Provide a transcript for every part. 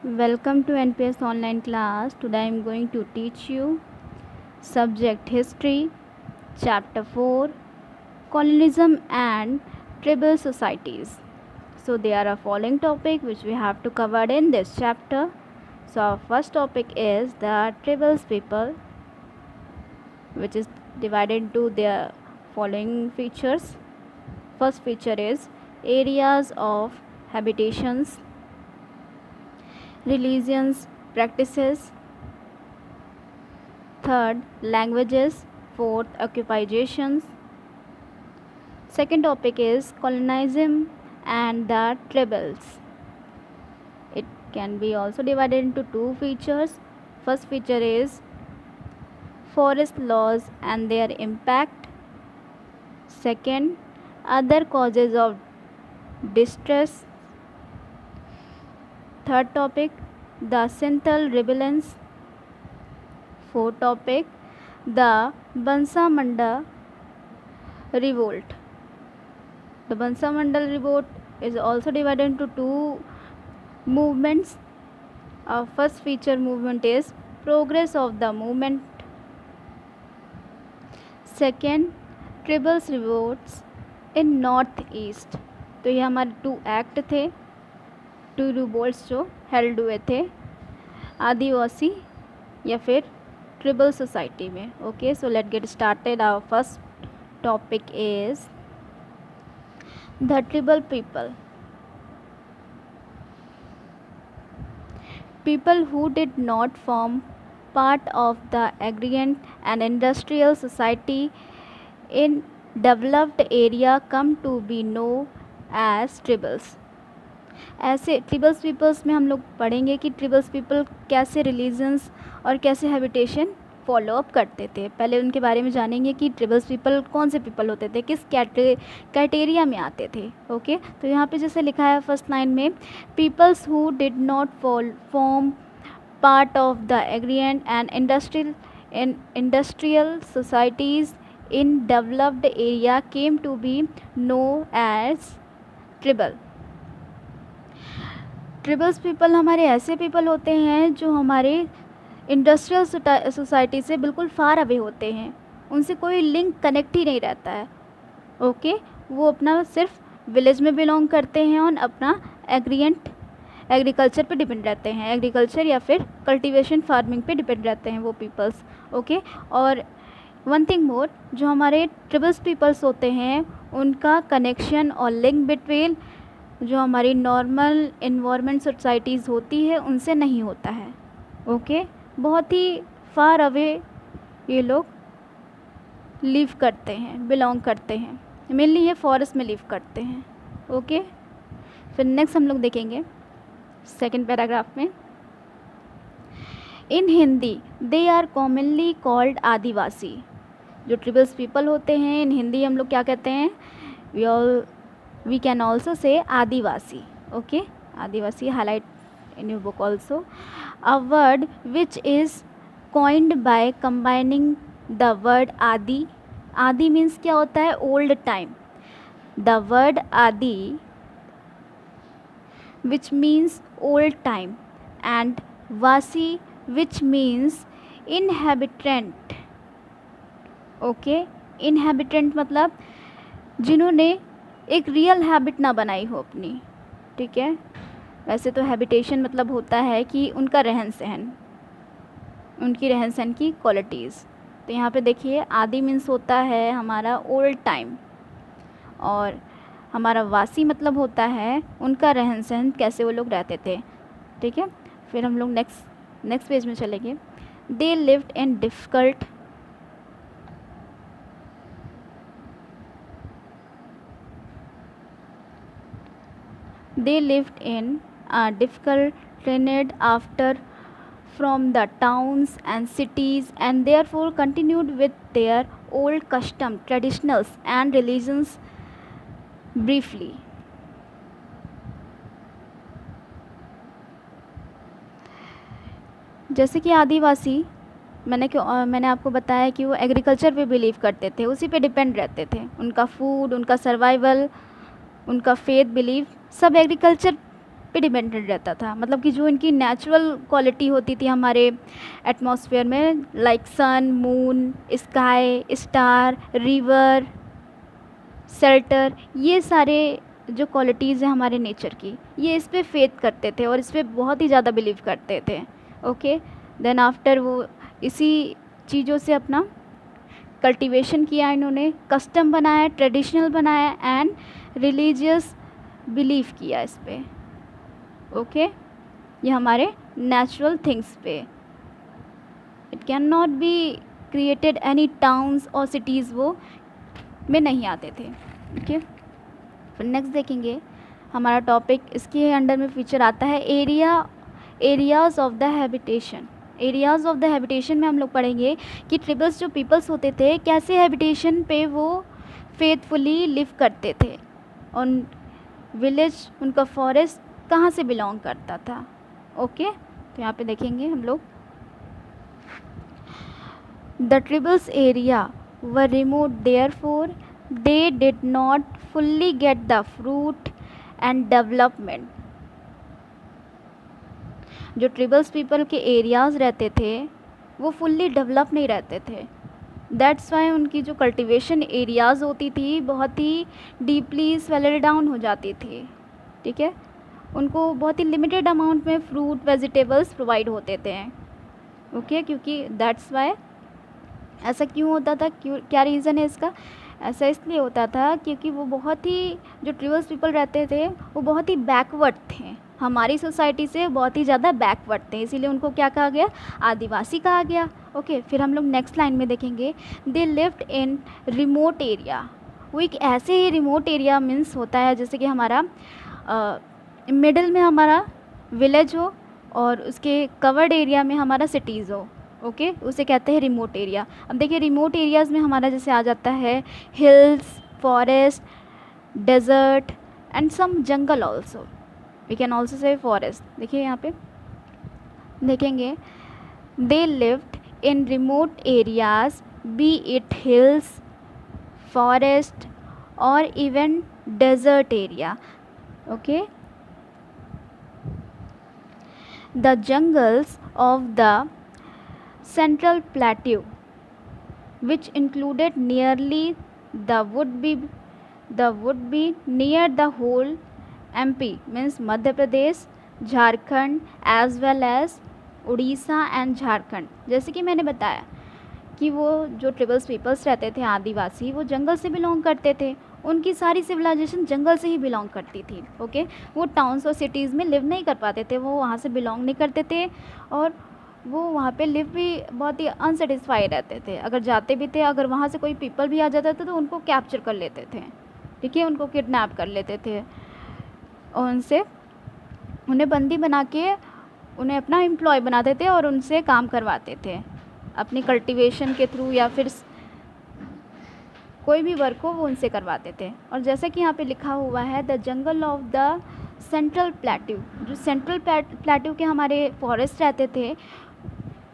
Welcome to NPS online class. Today I am going to teach you subject history, chapter 4, colonialism and tribal societies. So there are following topic which we have to cover in this chapter. So our first topic is the tribal people, which is divided into their following features. First feature is areas of habitations, religions, practices. Third, languages. Fourth, occupations. Second topic is colonialism and the tribals. It can be also divided into two features. First feature is forest laws and their impact. Second, other causes of distress. Third topic, the Sinthal rebellions. Fourth topic, the Bansa Munda revolt. The Bansa Mandal revolt is also divided into two movements. Our first feature movement is progress of the movement. Second, tribals revolts in north east. तो ये हमारे two act थे, two revolts जो held हुए थे आदिवासी या फिर ट्रिबल सोसाइटी में. Okay, so let get started. Our first topic is the tribal people who did not form part of the agrarian and industrial society in developed area come to be known as tribals. ऐसे ट्रिबल्स peoples में हम लोग पढ़ेंगे कि ट्रिबल्स people कैसे religions और कैसे habitation follow up करते थे. पहले उनके बारे में जानेंगे कि ट्रिबल्स पीपल कौन से पीपल होते थे, किस क्राइटेरिया में आते थे. ओके, तो यहाँ पे जैसे लिखा है फर्स्ट लाइन में, peoples who did not form part of the agrarian and industrial societies in developed area came to be known as tribal. Tribals people हमारे ऐसे पीपल होते हैं जो हमारे इंडस्ट्रियल सोसाइटी से बिल्कुल फार अवे होते हैं, उनसे कोई लिंक कनेक्ट ही नहीं रहता है. ओके, वो अपना सिर्फ विलेज में बिलोंग करते हैं और अपना एग्रीकल्चर पे डिपेंड रहते हैं, एग्रीकल्चर या फिर कल्टीवेशन फार्मिंग पे डिपेंड रहते हैं वो पीपल्स. ओके, और वन थिंग मोर, जो हमारे ट्रिबल्स पीपल्स होते हैं उनका कनेक्शन और लिंक बिटवीन जो हमारी नॉर्मल इन्वायरमेंट सोसाइटीज़ होती है उनसे नहीं होता है. ओके, बहुत ही फार अवे ये लोग लिव करते हैं, बिलोंग करते हैं. मेनली ये फॉरेस्ट में लिव करते हैं. ओके, फिर नेक्स्ट हम लोग देखेंगे सेकेंड पैराग्राफ में. In Hindi they are commonly called आदिवासी. जो ट्रिबल्स पीपल होते हैं इन हिंदी हम लोग क्या कहते हैं, we can also say Adivasi. Okay, Adivasi highlight in your book also. A word which is coined by combining the word adi. Adi means क्या होता है, old time. The word adi which means old time and vasi which means inhabitant. Okay, inhabitant मतलब जिन्होंने एक real habit ना बनाई हो अपनी. ठीक है, वैसे तो हैबिटेशन मतलब होता है कि उनका रहन सहन, उनकी रहन सहन की क्वालिटीज़. तो यहाँ पे देखिए आदि मीन्स होता है हमारा ओल्ड टाइम और हमारा वासी मतलब होता है उनका रहन सहन, कैसे वो लोग रहते थे. ठीक है, फिर हम लोग नेक्स्ट पेज में चलेंगे. दे lived in difficult they lived in a difficult terrain after from the towns and cities and therefore continued with their old custom, traditionals and religions briefly. जैसे कि आदिवासी मैंने आपको बताया कि वो एग्रीकल्चर पे बिलीव करते थे, उसी पे डिपेंड रहते थे. उनका फूड, उनका सर्वाइवल, उनका फेथ बिलीव सब एग्रीकल्चर पे डिपेंडेंट रहता था। मतलब कि जो इनकी नेचुरल क्वालिटी होती थी हमारे एटमॉस्फेयर में, like sun, moon, sky, star, river, shelter, ये सारे जो क्वालिटीज़ हैं हमारे नेचर की, ये इस पे फेथ करते थे और इस पे बहुत ही ज़्यादा बिलीव करते थे। ओके, देन आफ्टर वो इसी चीज़ों से अपना कल्टीवेशन किया, इन्होंने कस्टम बनाया, ट्रेडिशनल बनाया एंड रिलीजियस बिलीव किया इस पे। ओके, ये हमारे नेचुरल थिंग्स पे। It can not be created any towns और सिटीज़ वो में नहीं आते थे। ओके, फिर नेक्स्ट देखेंगे हमारा टॉपिक, इसके अंडर में फीचर आता है areas of the habitation. Areas of the habitation में हम लोग पढ़ेंगे कि ट्रिबल्स जो पीपल्स होते थे कैसे हैबिटेशन पे वो फेथफुली लिव करते थे, और विलेज उनका फॉरेस्ट कहाँ से बिलोंग करता था। ओके, तो यहाँ पे देखेंगे हम लोग, the tribals area were remote, therefore they did not fully get the fruit and development। जो ट्रिबल्स पीपल के एरियाज़ रहते थे वो फुल्ली डेवलप नहीं रहते थे, दैट्स वाई उनकी जो कल्टीवेशन एरियाज़ होती थी बहुत ही डीपली स्वेलर डाउन हो जाती थी। ठीक है, उनको बहुत ही लिमिटेड अमाउंट में फ्रूट वेजिटेबल्स प्रोवाइड होते थे। ओके, क्योंकि दैट्स वाई ऐसा क्यों होता था, क्यों, क्या रीज़न है इसका? ऐसा इसलिए होता था क्योंकि वो बहुत ही, जो ट्रिबल्स पीपल रहते थे वो बहुत ही बैकवर्ड थे, हमारी सोसाइटी से बहुत ही ज़्यादा बैकवर्ड थे, इसीलिए उनको क्या कहा गया? आदिवासी कहा गया। ओके, फिर हम लोग नेक्स्ट लाइन में देखेंगे, they lived in remote area. वो एक ऐसे ही रिमोट एरिया मीन्स होता है जैसे कि हमारा मिडल में हमारा विलेज हो और उसके कवर्ड एरिया में हमारा सिटीज़ हो। ओके, उसे कहते हैं रिमोट एरिया। अब देखिए रिमोट एरियाज़ में हमारा जैसे आ जाता है hills, forest, desert and some jungle also, we can also say forest. देखिए यहाँ पे देखेंगे, they lived in remote areas, be it hills, forest और even desert area. Okay, the jungles of the Central Plateau, which included nearly the would be near the whole MP, means Madhya Pradesh, Jharkhand as well as Orissa and Jharkhand. जैसे कि मैंने बताया कि वो जो tribals peoples रहते थे आदिवासी, वो जंगल से बिलोंग करते थे, उनकी सारी सिविलाइजेशन जंगल से ही बिलोंग करती थी। ओके, वो टाउन्स और सिटीज़ में लिव नहीं कर पाते थे, वो वहाँ से बिलोंग नहीं करते थे और वो वहाँ पे लिव भी बहुत ही अनसेटिस्फाई रहते थे। अगर जाते भी थे, अगर वहाँ से कोई पीपल भी आ जाता था तो उनको कैप्चर कर लेते थे। ठीक है, उनको किडनैप कर लेते थे और उन्हें बंदी बना के उन्हें अपना एम्प्लॉय बनाते थे और उनसे काम करवाते थे अपनी कल्टीवेशन के थ्रू, या फिर कोई भी वर्क हो वो उनसे करवाते थे। और जैसा कि यहाँ पे लिखा हुआ है, the jungle of the central plateau, जो सेंट्रल प्लेट्यू के हमारे फॉरेस्ट रहते थे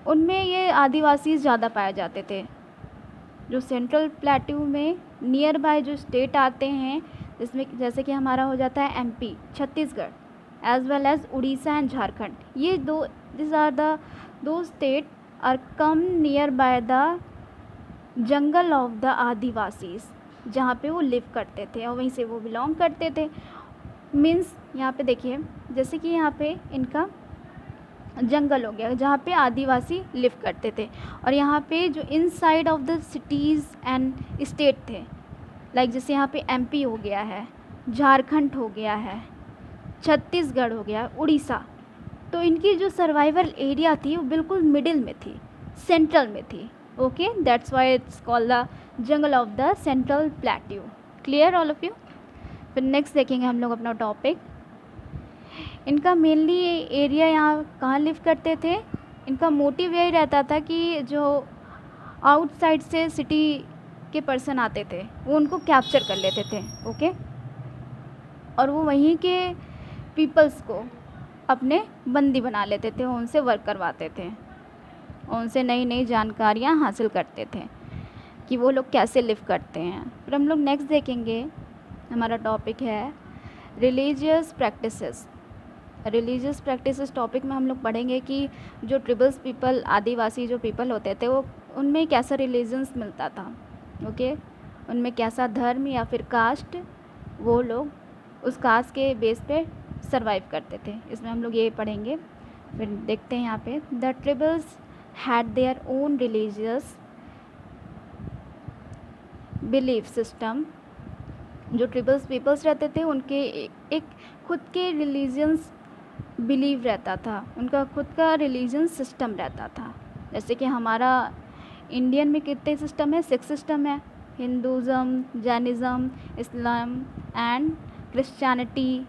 उनमें ये आदिवासी ज़्यादा पाए जाते थे। जो सेंट्रल प्लेट्यू में नियर बाय जो स्टेट आते हैं, जिसमें जैसे कि हमारा हो जाता है MP, Chhattisgarh as well as Orissa and Jharkhand, ये दिस आर द दो state are come nearby the jungle of the Adivasis, जहाँ पे वो लिव करते थे और वहीं से वो बिलोंग करते थे। मीन्स यहाँ पे देखिए, जैसे कि यहाँ पे इनका जंगल हो गया जहाँ पे आदिवासी लिव करते थे, और यहाँ पे जो inside of the cities and state थे, लाइक जैसे यहाँ पे एमपी हो गया है, झारखंड हो गया है, छत्तीसगढ़ हो गया, उड़ीसा, तो इनकी जो सर्वाइवल एरिया थी वो बिल्कुल मिडिल में थी, सेंट्रल में थी। Okay, that's why it's called the jungle of the central plateau. Clear all of you? फिर नेक्स्ट देखेंगे हम लोग अपना टॉपिक, इनका मेनली एरिया यहाँ कहाँ लिव करते थे, इनका मोटिव यही रहता था कि जो आउटसाइड से सिटी के पर्सन आते थे वो उनको कैप्चर कर लेते थे। ओके, और वो वहीं के पीपल्स को अपने बंदी बना लेते थे, उनसे वर्क करवाते थे, उनसे नई नई जानकारियाँ हासिल करते थे कि वो लोग कैसे लिव करते हैं। फिर हम लोग नेक्स्ट देखेंगे, हमारा टॉपिक है religious practices. Religious practices topic में हम लोग पढ़ेंगे कि जो ट्रिबल्स पीपल, आदिवासी जो पीपल होते थे, वो उनमें कैसा रिलीजन्स मिलता था। ओके, उनमें कैसा धर्म या फिर कास्ट, वो लोग उस कास्ट के बेस पे सरवाइव करते थे। इसमें हम लोग ये पढ़ेंगे। फिर देखते हैं यहाँ पे, the tribals had their own religious belief system. जो ट्रिबल्स पीपल्स रहते थे उनके एक खुद के रिलीजन्स बिलीव रहता था, उनका खुद का रिलीजन सिस्टम रहता था। जैसे कि हमारा इंडियन में कितने सिस्टम है, 6 सिस्टम है, Hinduism, Jainism, Islam and Christianity,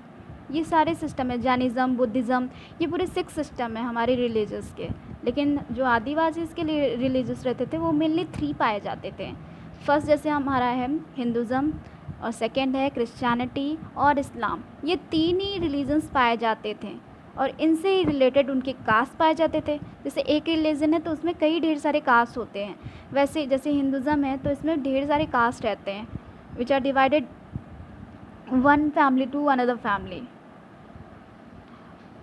ये सारे सिस्टम है, जैनिज़्म, बुद्धिज़्म, ये पूरे 6 सिस्टम है हमारे रिलीजियस के। लेकिन जो आदिवासी के लिए रिलीजियस रहते थे वो मेनली 3 पाए जाते थे। फर्स्ट जैसे हमारा है हिंदुज़म, और सेकेंड है क्रिश्चियनिटी और इस्लाम। ये 3 ही रिलीजन्स पाए जाते थे और इनसे ही रिलेटेड उनके कास्ट पाए जाते थे। जैसे एक रिलीजन है तो उसमें कई ढेर सारे कास्ट होते हैं, वैसे जैसे हिंदुज़म है तो इसमें ढेर सारे कास्ट रहते हैं, which are divided one family to another family,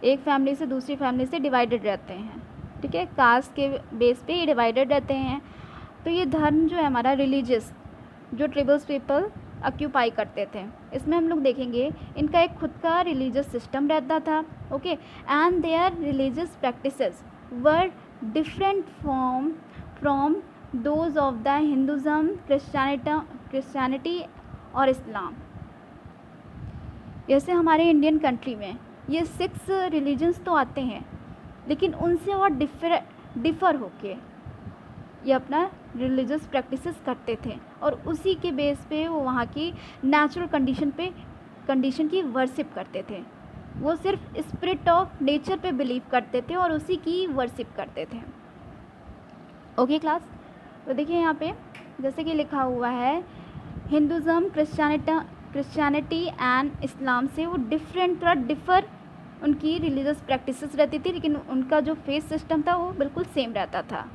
एक फैमिली से दूसरी फैमिली से डिवाइडेड रहते हैं। ठीक है, कास्ट के बेस पे ये डिवाइडेड रहते हैं। तो ये धर्म जो है हमारा रिलीजियस, जो ट्रिबल्स पीपल ऑक्यूपाई करते थे, इसमें हम लोग देखेंगे इनका एक खुद का रिलीजियस सिस्टम रहता था। Okay, and there religious practices were different from those of the Hinduism, Christianity और इस्लाम। जैसे हमारे इंडियन कंट्री में ये 6 रिलीजन्स तो आते हैं, लेकिन उनसे और डिफ़र होके ये अपना रिलीजियस प्रैक्टिसेस करते थे और उसी के बेस पे वो वहाँ की नेचुरल कंडीशन की वर्शिप करते थे। वो सिर्फ स्पिरिट ऑफ नेचर पे बिलीव करते थे और उसी की वर्शिप करते थे। ओके क्लास, तो देखिए यहाँ पे जैसे कि लिखा हुआ है, हिंदुज़म, क्रिश्चियनिटी एंड इस्लाम से वो डिफ़र उनकी रिलीजियस प्रैक्टिसेस रहती थी, लेकिन उनका जो फेथ सिस्टम था वो बिल्कुल सेम रहता था।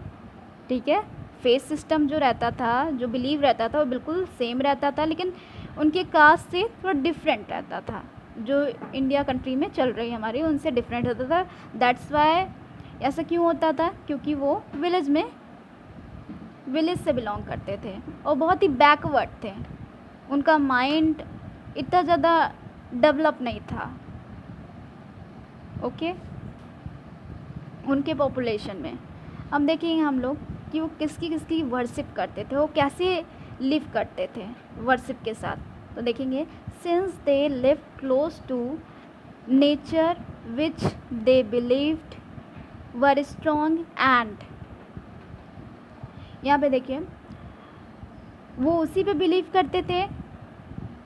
ठीक है, फेथ सिस्टम जो रहता था, जो बिलीव रहता था वो बिल्कुल सेम रहता था, लेकिन उनके कास्ट से थोड़ा डिफरेंट रहता था। जो इंडिया कंट्री में चल रही हमारी उनसे डिफरेंट रहता था। दैट्स वाई ऐसा क्यों होता था, क्योंकि वो विलेज से बिलोंग करते थे और बहुत ही बैकवर्ड थे। उनका माइंड इतना ज़्यादा डेवलप नहीं था। ओके, उनके पॉपुलेशन में हम देखेंगे हम लोग कि वो किसकी वर्शिप करते थे, वो कैसे लिव करते थे वर्शिप के साथ। तो देखेंगे, since they live close to nature which they believed were strong and, यहाँ पे देखिए वो उसी पे बिलीव करते थे,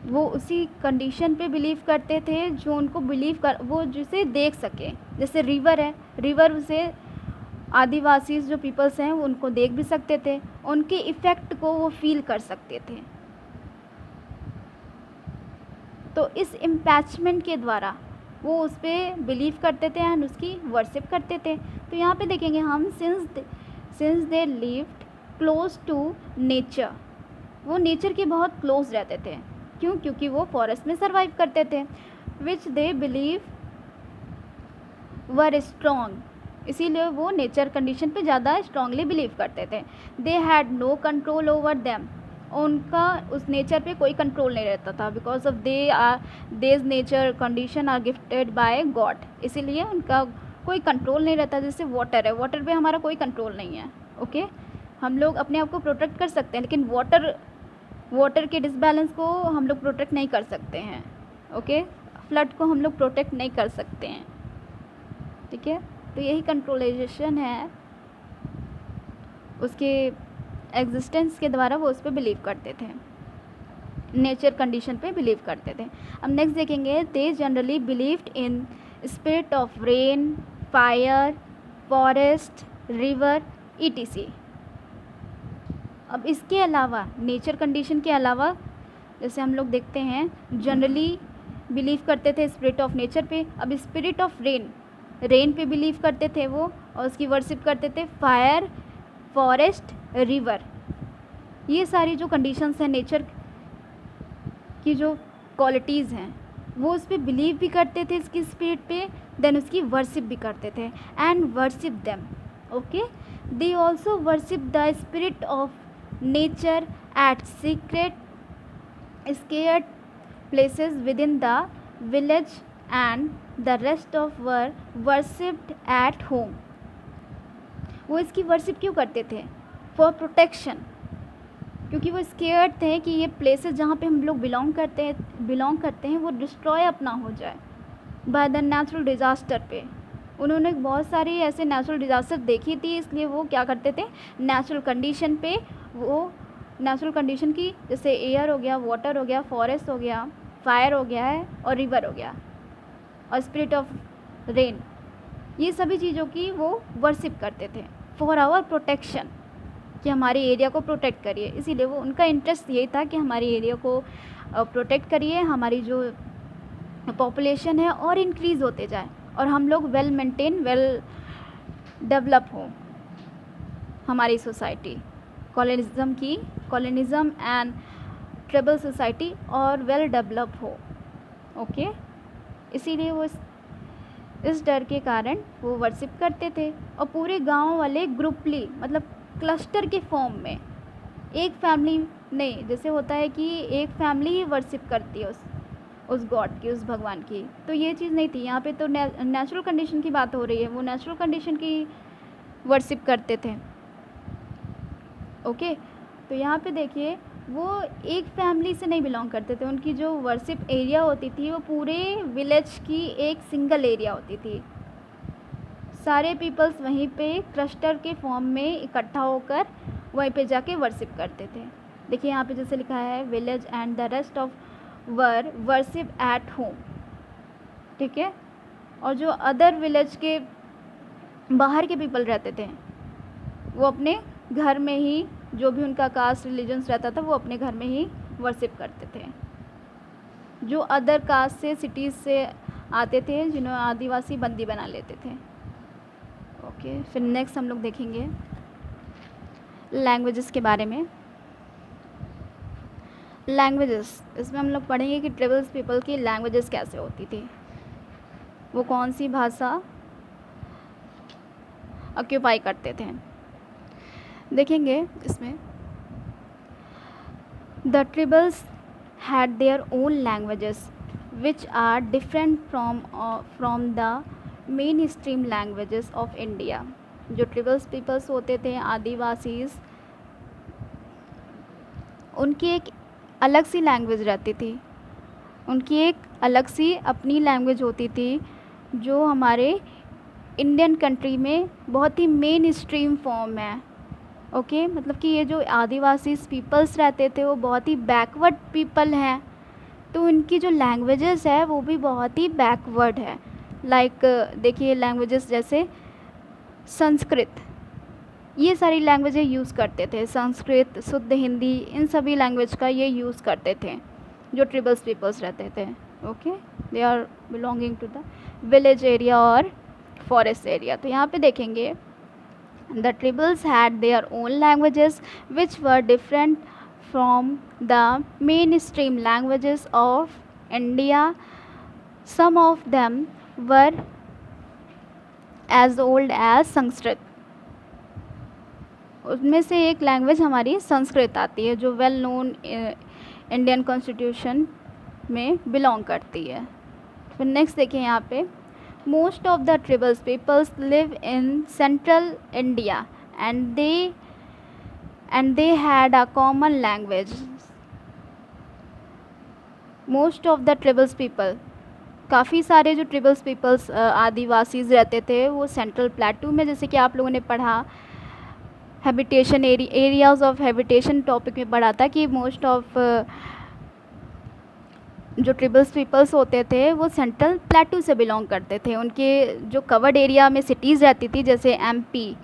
वो उसी कंडीशन पे बिलीव करते थे जो उनको वो जिसे देख सके। जैसे रिवर है, रिवर उसे आदिवासी जो पीपल्स हैं वो उनको देख भी सकते थे, उनके इफ़ेक्ट को वो फील कर सकते थे। तो इस इम्पैचमेंट के द्वारा वो उस पर बिलीव करते थे एंड उसकी वर्शिप करते थे। तो यहाँ पे देखेंगे हम, since they lived close to nature, वो नेचर के बहुत क्लोज रहते थे। क्यों? क्योंकि वो फॉरेस्ट में सर्वाइव करते थे। विच दे बिलीव वर स्ट्रॉन्ग, इसीलिए वो नेचर कंडीशन पे ज़्यादा स्ट्रांगली बिलीव करते थे। They had no control over them, उनका उस नेचर पे कोई कंट्रोल नहीं रहता था। Because of these nature condition are gifted by God, इसीलिए उनका कोई कंट्रोल नहीं रहता। जैसे वाटर है, वाटर पे हमारा कोई कंट्रोल नहीं है। ओके, हम लोग अपने आप को प्रोटेक्ट कर सकते हैं, लेकिन वाटर के डिसबैलेंस को हम लोग प्रोटेक्ट नहीं कर सकते हैं। ओके, फ्लड को हम लोग प्रोटेक्ट नहीं कर सकते हैं। ठीक है, तो यही कंट्रोलाइजेशन है, उसके एग्जिस्टेंस के द्वारा वो उस पर बिलीव करते थे, नेचर कंडीशन पे बिलीव करते थे। अब नेक्स्ट देखेंगे, they generally believed in spirit of rain, fire, forest, river, etc. अब इसके अलावा नेचर कंडीशन के अलावा जैसे हम लोग देखते हैं जनरली बिलीव करते थे स्पिरिट ऑफ नेचर पे। अब स्पिरिट ऑफ रेन पे बिलीव करते थे वो और उसकी वर्शिप करते थे। फायर, फॉरेस्ट, रिवर, ये सारी जो कंडीशंस हैं नेचर की, जो क्वालिटीज़ हैं वो उस पर बिलीव भी करते थे, इसकी स्पिरिट पे, देन उसकी वर्शिप भी करते थे, and worship them. Okay, they also worship the spirit of nature eight secret scared places within the village, and the rest of were worshipped at home। वो इसकी वर्शिप क्यों करते थे? फॉर प्रोटेक्शन, क्योंकि वो स्केयर्ड थे कि ये प्लेसेस जहाँ पे हम लोग बिलोंग करते हैं वो डिस्ट्रॉय अपना हो जाए बाय द नेचुरल डिज़ास्टर पे। उन्होंने बहुत सारी ऐसे नेचुरल डिज़ास्टर देखी थी, इसलिए वो क्या करते थे, नेचुरल कंडीशन पे, वो नेचुरल कंडीशन की, जैसे एयर हो गया, वाटर हो गया, फॉरेस्ट हो गया, फायर हो गया है, और रिवर हो गया, और स्पिरिट ऑफ रेन, ये सभी चीज़ों की वो वर्शिप करते थे फॉर आवर प्रोटेक्शन, कि हमारे एरिया को प्रोटेक्ट करिए। इसीलिए वो, उनका इंटरेस्ट यही था कि हमारे एरिया को प्रोटेक्ट करिए, हमारी जो पॉपुलेशन है और इंक्रीज़ होते जाए, और हम लोग वेल मेंटेन, वेल डेवलप हो हमारी सोसाइटी, कॉलोनिज़म एंड ट्राइबल सोसाइटी और वेल डेवलप हो। ओके, इसीलिए वो इस डर के कारण वो वर्शिप करते थे, और पूरे गांव वाले ग्रुपली, मतलब क्लस्टर के फॉर्म में, एक फैमिली नहीं, जैसे होता है कि एक फैमिली ही वर्शिप करती है उस गॉड की, उस भगवान की, तो ये चीज़ नहीं थी यहाँ पे। तो नेचुरल कंडीशन की बात हो रही है, वो नेचुरल कंडीशन की वर्शिप करते थे। ओके, तो यहाँ पे देखिए, वो एक फैमिली से नहीं बिलोंग करते थे, उनकी जो वर्शिप एरिया होती थी वो पूरे विलेज की एक सिंगल एरिया होती थी। सारे पीपल्स वहीं पे क्लस्टर के फॉर्म में इकट्ठा होकर वहीं पे जाके वर्शिप करते थे। देखिए यहाँ पे जैसे लिखा है, village and the rest of were worship at home. ठीक है, और जो अदर विलेज के बाहर के पीपल रहते थे वो अपने घर में ही, जो भी उनका कास्ट रिलीजन्स रहता था, वो अपने घर में ही वर्शिप करते थे। जो अदर कास्ट से, सिटीज़ से आते थे, जिन्हें आदिवासी बंदी बना लेते थे। ओके, फिर नेक्स्ट हम लोग देखेंगे लैंग्वेजेस के बारे में। लैंग्वेजेस, इसमें हम लोग पढ़ेंगे कि ट्राइबल्स पीपल की लैंग्वेजेस कैसे होती थी, वो कौन सी भाषा ऑक्यूपाई करते थे। देखेंगे इसमें, the tribals had their own languages which are different from the mainstream languages of India. जो ट्राइबल्स पीपल्स होते थे, आदिवासीज, उनकी एक अलग सी लैंग्वेज रहती थी, उनकी एक अलग सी अपनी लैंग्वेज होती थी, जो हमारे इंडियन कंट्री में बहुत ही मेन स्ट्रीम फॉर्म है। ओके, मतलब कि ये जो आदिवासी पीपल्स रहते थे वो बहुत ही बैकवर्ड पीपल हैं, तो उनकी जो लैंग्वेजेस है वो भी बहुत ही बैकवर्ड है। लाइक देखिए, लैंग्वेजेस जैसे संस्कृत, ये सारी लैंग्वेजें यूज़ करते थे, संस्कृत, शुद्ध हिंदी, इन सभी लैंग्वेज का ये यूज़ करते थे जो ट्राइबल्स पीपल्स रहते थे। Okay, they are belonging to the village area और फॉरेस्ट एरिया। तो यहाँ पे देखेंगे, the tribals had their own languages which were different from the mainstream languages of India. Some of them were as old as Sanskrit. उसमें से एक language हमारी संस्कृत आती है, जो वेल नोन इंडियन कॉन्स्टिट्यूशन में बिलोंग करती है। फिर नेक्स्ट देखिए यहाँ पे, most of the tribals peoples live in central India and they had a common language. most of the tribals people, काफ़ी सारे जो ट्रिबल्स पीपल्स आदिवासीज रहते थे वो सेंट्रल प्लेटू में, जैसे कि आप लोगों ने पढ़ा habitation areas of habitation topic में पढ़ा था कि मोस्ट ऑफ जो ट्राइबल्स पीपल्स होते थे वो सेंट्रल प्लेटू से बिलोंग करते थे। उनके जो कवर्ड एरिया में सिटीज़ रहती थी, जैसे एमपी,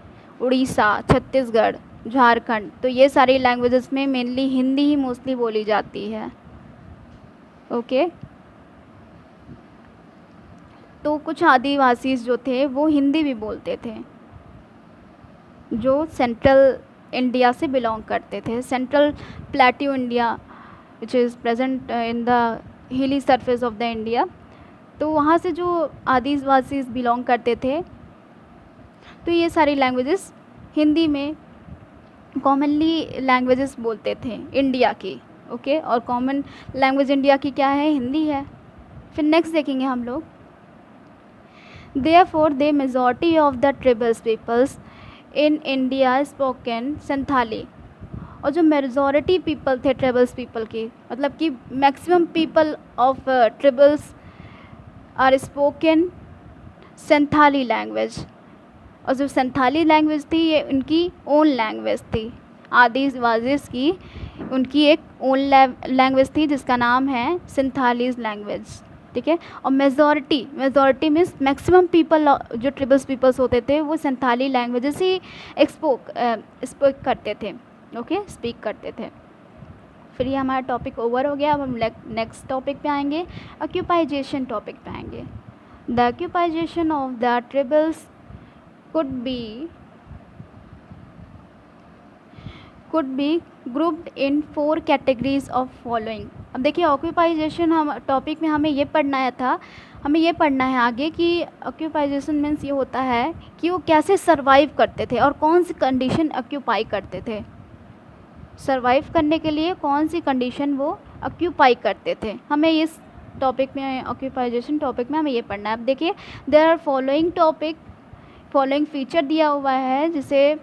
उड़ीसा, छत्तीसगढ़, झारखंड, तो ये सारी लैंग्वेजेस में मेनली हिंदी ही मोस्टली बोली जाती है। ओके, तो कुछ आदिवासी जो थे वो हिंदी भी बोलते थे, जो सेंट्रल इंडिया से बिलोंग करते थे। Central प्लेटू India which is present in the hilly surface of the India. तो वहाँ से जो आदिवासी बिलोंग करते थे, तो ये सारी लैंग्वेजेस हिंदी में कॉमनली लैंग्वेजेस बोलते थे इंडिया की। ओके, और कॉमन लैंग्वेज इंडिया की क्या है? हिंदी है। फिर नेक्स्ट देखेंगे हम लोग, therefore the majority of the tribals peoples in India spoken Santhali. और जो मेजॉरिटी पीपल थे ट्राइबल्स पीपल की, मतलब कि maximum people of tribals are spoken Santhali language. और जो संथाली लैंग्वेज थी ये उनकी ओन लैंग्वेज थी, आदिवासीज़ की उनकी एक ओन लैंग्वेज थी जिसका नाम है संथालीज लैंग्वेज। ठीक है, और मेजॉरिटी मीन्स मैक्सिमम पीपल जो ट्राइबल्स पीपल्स होते थे वो संथाली लैंग्वेजेस ही स्पोक करते थे। ओके, स्पीक करते थे। फिर ये हमारा टॉपिक ओवर हो गया। अब हम नेक्स्ट टॉपिक पे आएंगे, ऑक्यूपाइजेशन टॉपिक पे आएंगे। The occupation of the tribals could be grouped in 4 categories of following। अब देखिए ऑक्यूपाइजेशन हम टॉपिक में हमें ये पढ़ना है आगे कि ऑक्यूपाइजेशन मीन्स ये होता है कि वो कैसे सरवाइव करते थे और कौन सी कंडीशन ऑक्यूपाई करते थे। सरवाइव करने के लिए कौन सी कंडीशन वो ऑक्यूपाई करते थे, हमें इस टॉपिक में ऑक्यूपाइजेशन टॉपिक में हमें ये पढ़ना है। अब देखिए देयर आर फॉलोइंग फीचर दिया हुआ है जिसे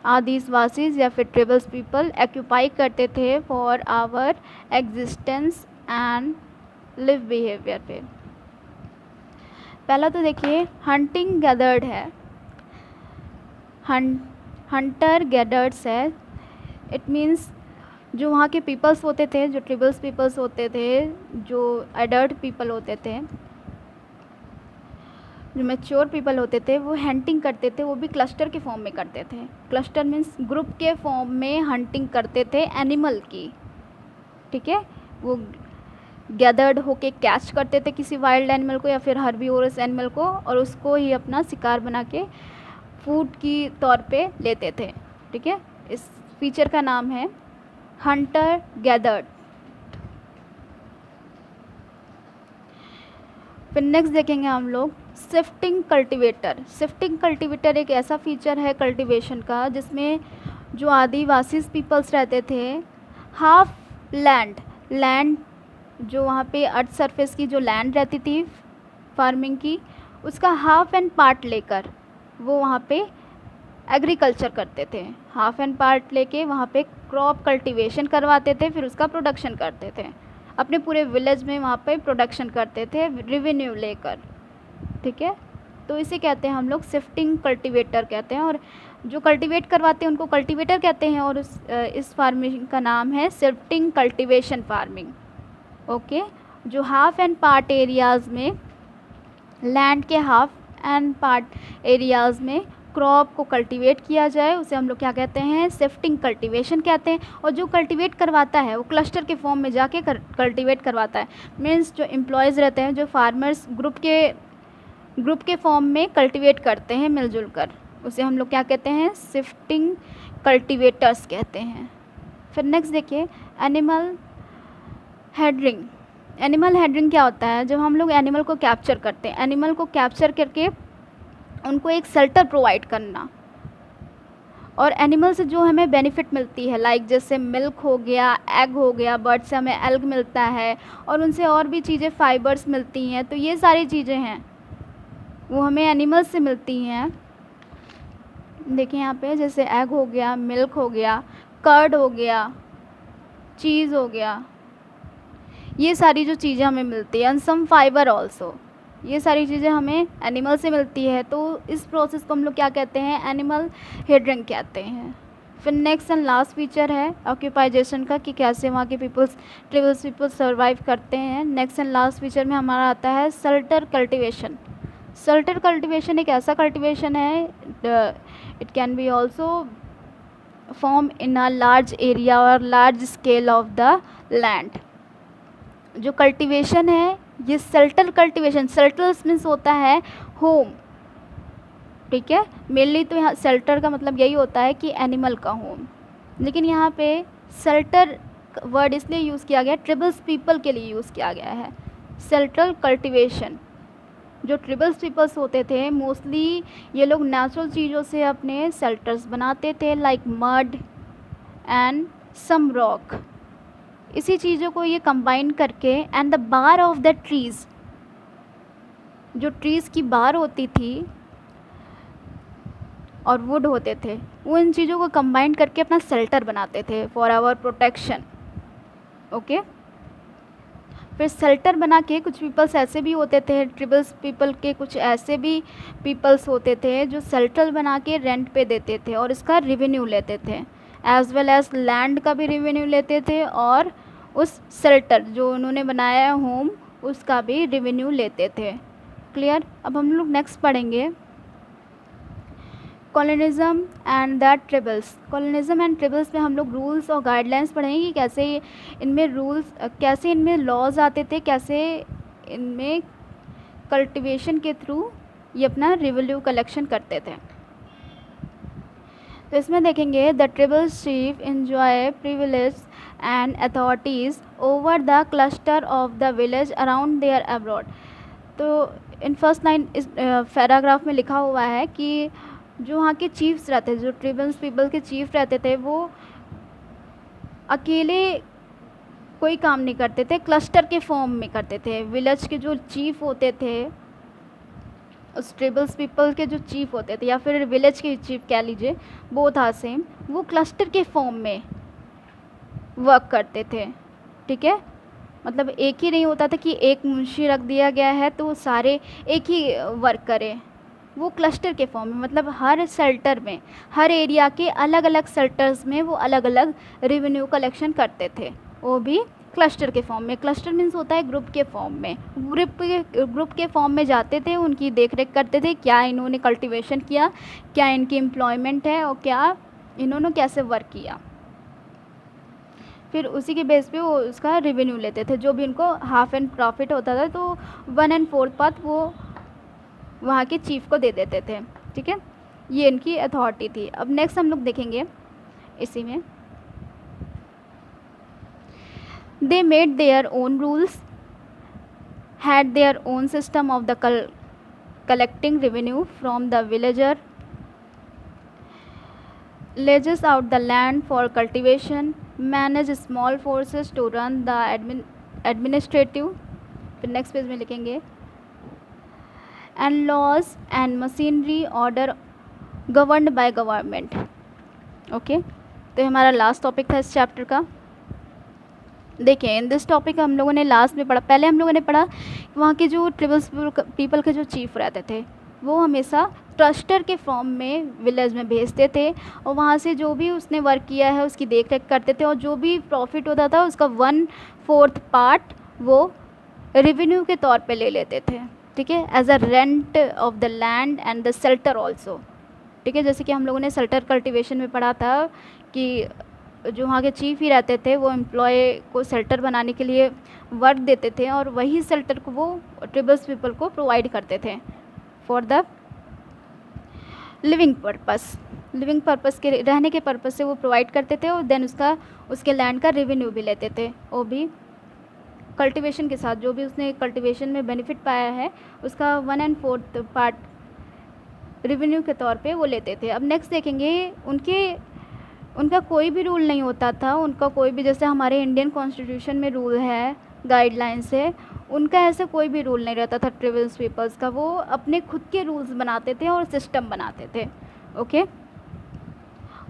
आदिवासीज या फिर ट्राइबल्स पीपल ऑक्यूपाई करते थे for our existence and live behaviour पे। पहला तो देखिए हंटिंग गैदर्ड है, हंटर गैदर्ड्स है। इट मीन्स जो वहाँ के पीपल्स होते थे, जो ट्राइबल्स पीपल्स होते थे, जो एडल्ट पीपल होते थे, जो मैच्योर पीपल होते थे, वो हंटिंग करते थे, वो भी क्लस्टर के फॉर्म में करते थे। क्लस्टर मीन्स ग्रुप के फॉर्म में हंटिंग करते थे एनिमल की। ठीक है, वो गैदर्ड होके कैच करते थे किसी वाइल्ड एनिमल को या फिर हर्बीवोरस एनिमल को, और उसको ही अपना शिकार बना के फूड की तौर पे लेते थे। ठीक है, इस फीचर का नाम है हंटर गैदर्ड। फिर नेक्स्ट देखेंगे हम लोग शिफ्टिंग कल्टीवेटर एक ऐसा फीचर है कल्टीवेशन का जिसमें जो आदिवासी पीपल्स रहते थे, हाफ लैंड जो वहाँ पे अर्थ सरफेस की जो लैंड रहती थी फार्मिंग की, उसका हाफ एंड पार्ट लेकर वो वहाँ पे एग्रीकल्चर करते थे। हाफ एंड पार्ट लेके वहाँ पे क्रॉप कल्टीवेशन करवाते थे, फिर उसका प्रोडक्शन करते थे, अपने पूरे विलेज में वहाँ पे प्रोडक्शन करते थे रेवेन्यू लेकर। ठीक है, तो इसे कहते हैं हम लोग शिफ्टिंग कल्टीवेटर कहते हैं, और जो कल्टीवेट करवाते हैं उनको कल्टीवेटर कहते हैं, और इस फार्मिंग का नाम है शिफ्टिंग कल्टीवेशन फार्मिंग। ओके, जो हाफ एंड पार्ट एरियाज़ में, लैंड के हाफ एंड पार्ट एरियाज़ में क्रॉप को कल्टीवेट किया जाए उसे हम लोग क्या कहते हैं? शिफ्टिंग कल्टीवेशन कहते हैं। और जो कल्टीवेट करवाता है वो क्लस्टर के फॉर्म में जाके कल्टीवेट करवाता है। मीन्स जो एम्प्लॉयज़ रहते हैं, जो फार्मर्स ग्रुप के फॉर्म में कल्टीवेट करते हैं मिलजुल कर, उसे हम लोग क्या कहते हैं? शिफ्टिंग कल्टीवेटर्स कहते हैं। फिर नेक्स्ट देखिए एनिमल हेडरिंग क्या होता है? जब हम लोग एनिमल को कैप्चर करते हैं, एनिमल को कैप्चर करके उनको एक शेल्टर प्रोवाइड करना, और एनिमल से जो हमें बेनिफिट मिलती है, लाइक जैसे मिल्क हो गया, एग हो गया, बर्ड से हमें एग मिलता है, और उनसे और भी चीज़ें फाइबर्स मिलती हैं, तो ये सारी चीज़ें हैं वो हमें एनिमल्स से मिलती हैं। देखिए यहाँ पे जैसे एग हो गया, मिल्क हो गया, कर्ड हो गया, चीज़ हो गया, ये सारी जो चीज़ें हमें मिलती है, एंड सम फाइबर ऑल्सो, ये सारी चीज़ें हमें एनिमल से मिलती है। तो इस प्रोसेस को हम लोग क्या कहते हैं? एनिमल हेडरिंग कहते हैं। फिर नेक्स्ट एंड लास्ट फीचर है ऑक्यूपाइजेशन का कि कैसे वहाँ के ट्राइबल्स पीपल सर्वाइव करते हैं। नेक्स्ट एंड लास्ट फीचर में हमारा आता है शेल्टर कल्टीवेशन एक ऐसा कल्टीवेशन है, it can be also form in a large area और large scale of the land. जो कल्टीवेशन है ये शेल्टर कल्टीवेशन, शेल्टर्स मीन्स होता है होम। ठीक है, मेनली तो यहाँ शेल्टर का मतलब यही होता है कि एनिमल का होम, लेकिन यहाँ पे शेल्टर वर्ड इसलिए यूज़ किया गया, ट्रिबल्स पीपल के लिए यूज़ किया गया है। सेल्टरल कल्टिवेशन, जो ट्रिबल्स पीपल्स होते थे मोस्टली ये लोग नेचुरल चीज़ों से अपने सेल्टर्स बनाते थे, like mud and some rock. इसी चीज़ों को ये कंबाइन करके and the bar of the trees, जो ट्रीज़ की बार होती थी और वुड होते थे, वो इन चीज़ों को कंबाइन करके अपना शेल्टर बनाते थे फॉर आवर प्रोटेक्शन। ओके, फिर शेल्टर बना के कुछ पीपल्स ऐसे भी होते थे, ट्रिबल्स पीपल के कुछ ऐसे भी पीपल्स होते थे जो शेल्टर बना के रेंट पे देते थे और इसका रेवेन्यू लेते थे, एज वेल एज लैंड का भी रेवेन्यू लेते थे और उस शेल्टर जो उन्होंने बनाया है होम उसका भी रेवेन्यू लेते थे। क्लियर। अब हम लोग नेक्स्ट पढ़ेंगे colonialism and the tribals. Colonialism and tribals में हम लोग रूल्स और गाइडलाइंस पढ़ेंगे कि कैसे इनमें रूल्स, कैसे इनमें लॉज आते थे, कैसे इनमें कल्टीवेशन के थ्रू ये अपना रेवेन्यू कलेक्शन करते थे। तो इसमें देखेंगे the tribals chief enjoy privilege and authorities over the cluster of the village around their abroad. तो इन फर्स्ट लाइन इस पैराग्राफ में लिखा हुआ है कि जो वहाँ के चीफ्स रहते थे, जो ट्रिबल्स पीपल के चीफ रहते थे, वो अकेले कोई काम नहीं करते थे, क्लस्टर के फॉर्म में करते थे। विलेज के जो चीफ होते थे, उस ट्रिबल्स पीपल के जो चीफ होते थे या फिर विलेज के चीफ कह लीजिए, वो था सेम, वो क्लस्टर के फॉर्म में वर्क करते थे। ठीक है, मतलब एक ही नहीं होता था कि एक मुंशी रख दिया गया है तो सारे एक ही वर्क करें, वो क्लस्टर के फॉर्म में, मतलब हर शेल्टर में, हर एरिया के अलग अलग शेल्टर्स में वो अलग अलग रेवेन्यू कलेक्शन करते थे, वो भी क्लस्टर के फॉर्म में। क्लस्टर मीन्स होता है ग्रुप के फॉर्म में, ग्रुप के फॉर्म में जाते थे, उनकी देख रेख करते थे, क्या इन्होंने कल्टीवेशन किया, क्या इनकी एम्प्लॉयमेंट है और क्या इन्होंने कैसे वर्क किया, फिर उसी के बेस पे वो उसका रेवेन्यू लेते थे। जो भी उनको हाफ एंड प्रॉफिट होता था तो 1/4 पार्ट वो वहाँ के चीफ को दे देते थे। ठीक है, ये इनकी अथॉरिटी थी। अब नेक्स्ट हम लोग देखेंगे इसी में, they made their own rules, had their own system of the collecting revenue from the villager, leases out the land for cultivation, manage small forces to run the administrative. फिर next page में लिखेंगे and laws and machinery order governed by government. Okay, तो ये हमारा last topic था इस chapter का। देखिए इन दिस टॉपिक हम लोगों ने लास्ट में पढ़ा, पहले हम लोगों ने पढ़ा वहाँ के जो ट्रिबल्स पीपल के जो चीफ रहते थे वो हमेशा ट्रस्टर के फॉर्म में विलेज में भेजते थे और वहाँ से जो भी उसने वर्क किया है उसकी देख रेख करते थे और जो भी प्रॉफिट होता था उसका 1/4 पार्ट वो रेवेन्यू के तौर पे ले लेते थे। ठीक है, as a rent of the land and the shelter also. ठीक है, जैसे कि हम लोगों ने शेल्टर कल्टीवेशन में पढ़ा था कि जो वहाँ के चीफ ही रहते थे वो एम्प्लॉय को शेल्टर बनाने के लिए वर्क देते थे और वही शेल्टर को वो ट्रिबल्स पीपल को प्रोवाइड करते थे फॉर द लिविंग पर्पस के रहने के पर्पस से वो प्रोवाइड करते थे और देन उसके लैंड का रेवेन्यू भी लेते थे, वो भी कल्टीवेशन के साथ। जो भी उसने कल्टीवेशन में बेनिफिट पाया है उसका 1/4 पार्ट रेवेन्यू के तौर पे वो लेते थे। अब नेक्स्ट देखेंगे उनका कोई भी रूल नहीं होता था, उनका कोई भी, जैसे हमारे इंडियन कॉन्स्टिट्यूशन में रूल है, गाइडलाइंस है, उनका ऐसा कोई भी रूल नहीं रहता था ट्रिबल्स पीपल्स का। वो अपने खुद के रूल्स बनाते थे और सिस्टम बनाते थे। ओके,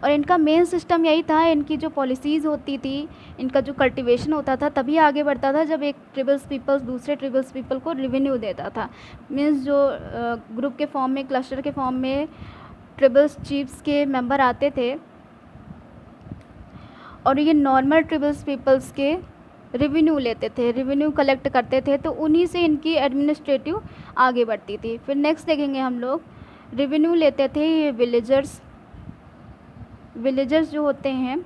और इनका मेन सिस्टम यही था, इनकी जो पॉलिसीज़ होती थी, इनका जो कल्टीवेशन होता था तभी आगे बढ़ता था जब एक ट्रिबल्स पीपल्स दूसरे ट्रिबल्स पीपल को रेवेन्यू देता था। मीन्स जो ग्रुप के फॉर्म में, क्लस्टर के फॉर्म में ट्रिबल्स चीफ्स के मेंबर आते थे और ये नॉर्मल ट्रिबल्स पीपल्स के रेवेन्यू लेते थे, रेवेन्यू कलेक्ट करते थे, तो उन्हीं से इनकी एडमिनिस्ट्रेटिव आगे बढ़ती थी। फिर नेक्स्ट देखेंगे हम लोग, रेवेन्यू लेते थे ये विलेजर्स जो होते हैं,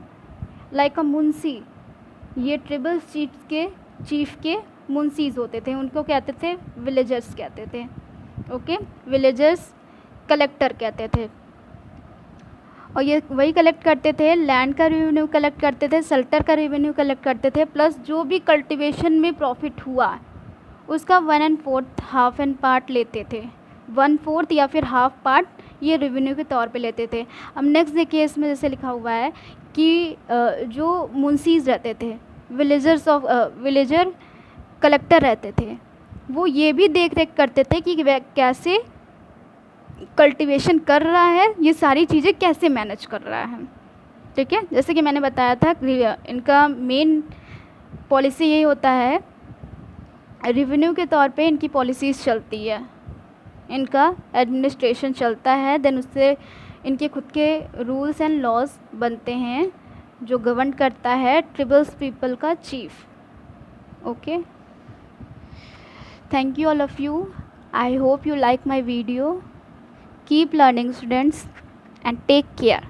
लाइक अ मुंशी, ये ट्रिबल्स चीफ के मुंशीज होते थे, उनको कहते थे विलेजर्स कहते थे। ओके, विलेजर्स कलेक्टर कहते थे। और ये वही कलेक्ट करते थे, लैंड का रेवेन्यू कलेक्ट करते थे, शेल्टर का रेवेन्यू कलेक्ट करते थे, प्लस जो भी कल्टीवेशन में प्रॉफिट हुआ उसका 1/4 हाफ एंड पार्ट लेते थे, 1/4 या फिर हाफ पार्ट ये रेवेन्यू के तौर पे लेते थे। अब नेक्स्ट देखिए, इसमें जैसे लिखा हुआ है कि जो मुंशीज़ रहते थे, विलेजर कलेक्टर रहते थे, वो ये भी देख रेख करते थे कि वह कैसे कल्टीवेशन कर रहा है, ये सारी चीज़ें कैसे मैनेज कर रहा है। ठीक है, जैसे कि मैंने बताया था, इनका मेन पॉलिसी यही होता है, रेवेन्यू के तौर पे इनकी पॉलिसीज़ चलती है, इनका एडमिनिस्ट्रेशन चलता है, देन उससे इनके खुद के रूल्स एंड लॉज बनते हैं जो गवर्न करता है ट्रिबल्स पीपल का chief. Okay, thank you all of you. I hope you like my video. Keep learning, students, and take care.